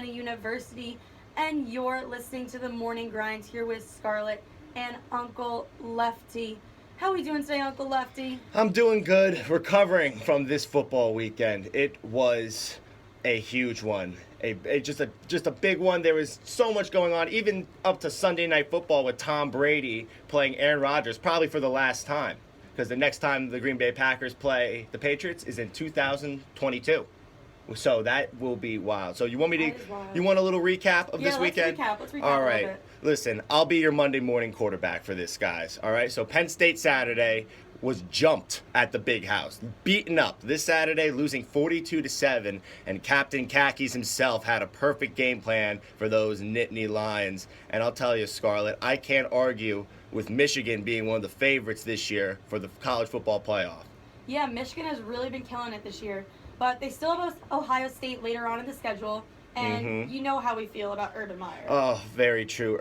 University, and you're listening to the Morning Grind here with Scarlett and Uncle Lefty. How are we doing today, Uncle Lefty? I'm doing good, recovering from this football weekend. It was a huge one, just a big one. There was so much going on, even up to Sunday Night Football with Tom Brady playing Aaron Rodgers, probably for the last time, because the next time the Green Bay Packers play the Patriots is in 2022. So that will be wild. So you want me to? You want a little recap of this weekend? Let's recap. All A right. little bit. Listen, I'll be your Monday morning quarterback for this, guys. All right. So Penn State Saturday was jumped at the Big House, beaten up this Saturday, losing 42-7, and Captain Khakis himself had a perfect game plan for those Nittany Lions. And I'll tell you, Scarlett, I can't argue with Michigan being one of the favorites this year for the college football playoff. Yeah, Michigan has really been killing it this year, but they still have Ohio State later on in the schedule, and you know how we feel about Urban Meyer. Oh, very true.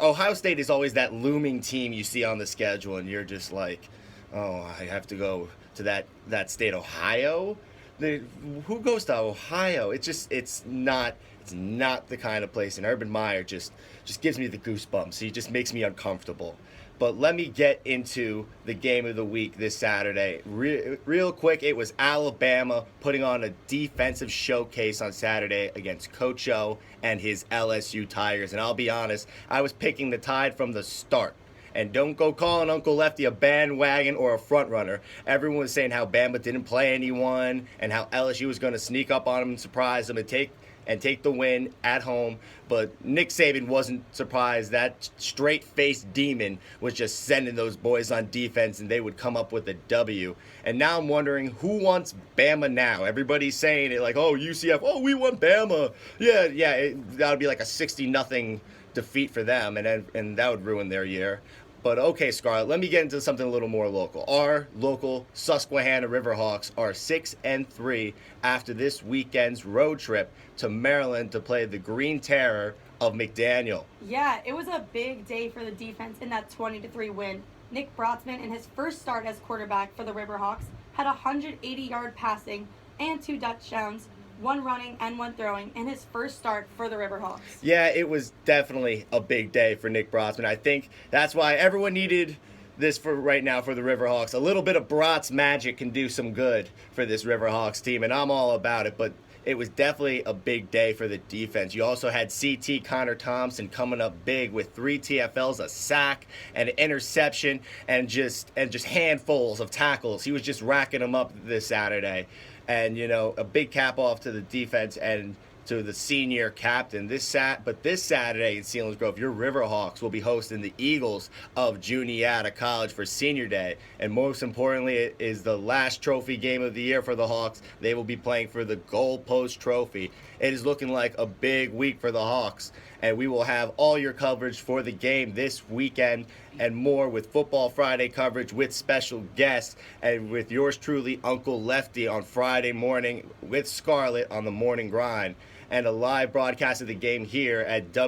Ohio State is always that looming team you see on the schedule, and you're just like, oh, I have to go to that state, Ohio. Who goes to Ohio? It's not the kind of place. And Urban Meyer just gives me the goosebumps. He just makes me uncomfortable. But let me get into the game of the week this Saturday. Real quick, it was Alabama putting on a defensive showcase on Saturday against Coach O and his LSU Tigers. And I'll be honest, I was picking the Tide from the start. And don't go calling Uncle Lefty a bandwagon or a front runner. Everyone was saying how Bama didn't play anyone and how LSU was going to sneak up on them and surprise them and take the win at home. But Nick Saban wasn't surprised. That straight-faced demon was just sending those boys on defense, and they would come up with a W. And now I'm wondering, who wants Bama now? Everybody's saying it like, oh, UCF, oh, we want Bama. Yeah, that would be like a 60-0 defeat for them, and that would ruin their year. But okay, Scarlett, let me get into something a little more local. Our local Susquehanna Riverhawks are 6-3 after this weekend's road trip to Maryland to play the Green Terror of McDaniel. Yeah, it was a big day for the defense in that 20-3 win. Nick Brotzman, in his first start as quarterback for the Riverhawks, had 180-yard passing and 2 touchdowns, 1 running and 1 throwing in his first start for the Riverhawks. Yeah, it was definitely a big day for Nick Brotzman. I think that's why everyone needed this for right now for the Riverhawks. A little bit of Brotz magic can do some good for this Riverhawks team, and I'm all about it, but it was definitely a big day for the defense. You also had CT Connor Thompson coming up big with 3 TFLs, a sack, and an interception, and just handfuls of tackles. He was just racking them up this Saturday. And, you know, a big cap off to the defense and to the senior captain. This Saturday in Selinsgrove, your Riverhawks will be hosting the Eagles of Juniata College for Senior Day. And most importantly, it is the last trophy game of the year for the Hawks. They will be playing for the Goalpost Trophy. It is looking like a big week for the Hawks. And we will have all your coverage for the game this weekend and more with Football Friday coverage with special guests and with yours truly, Uncle Lefty, on Friday morning with Scarlett on the Morning Grind, and a live broadcast of the game here at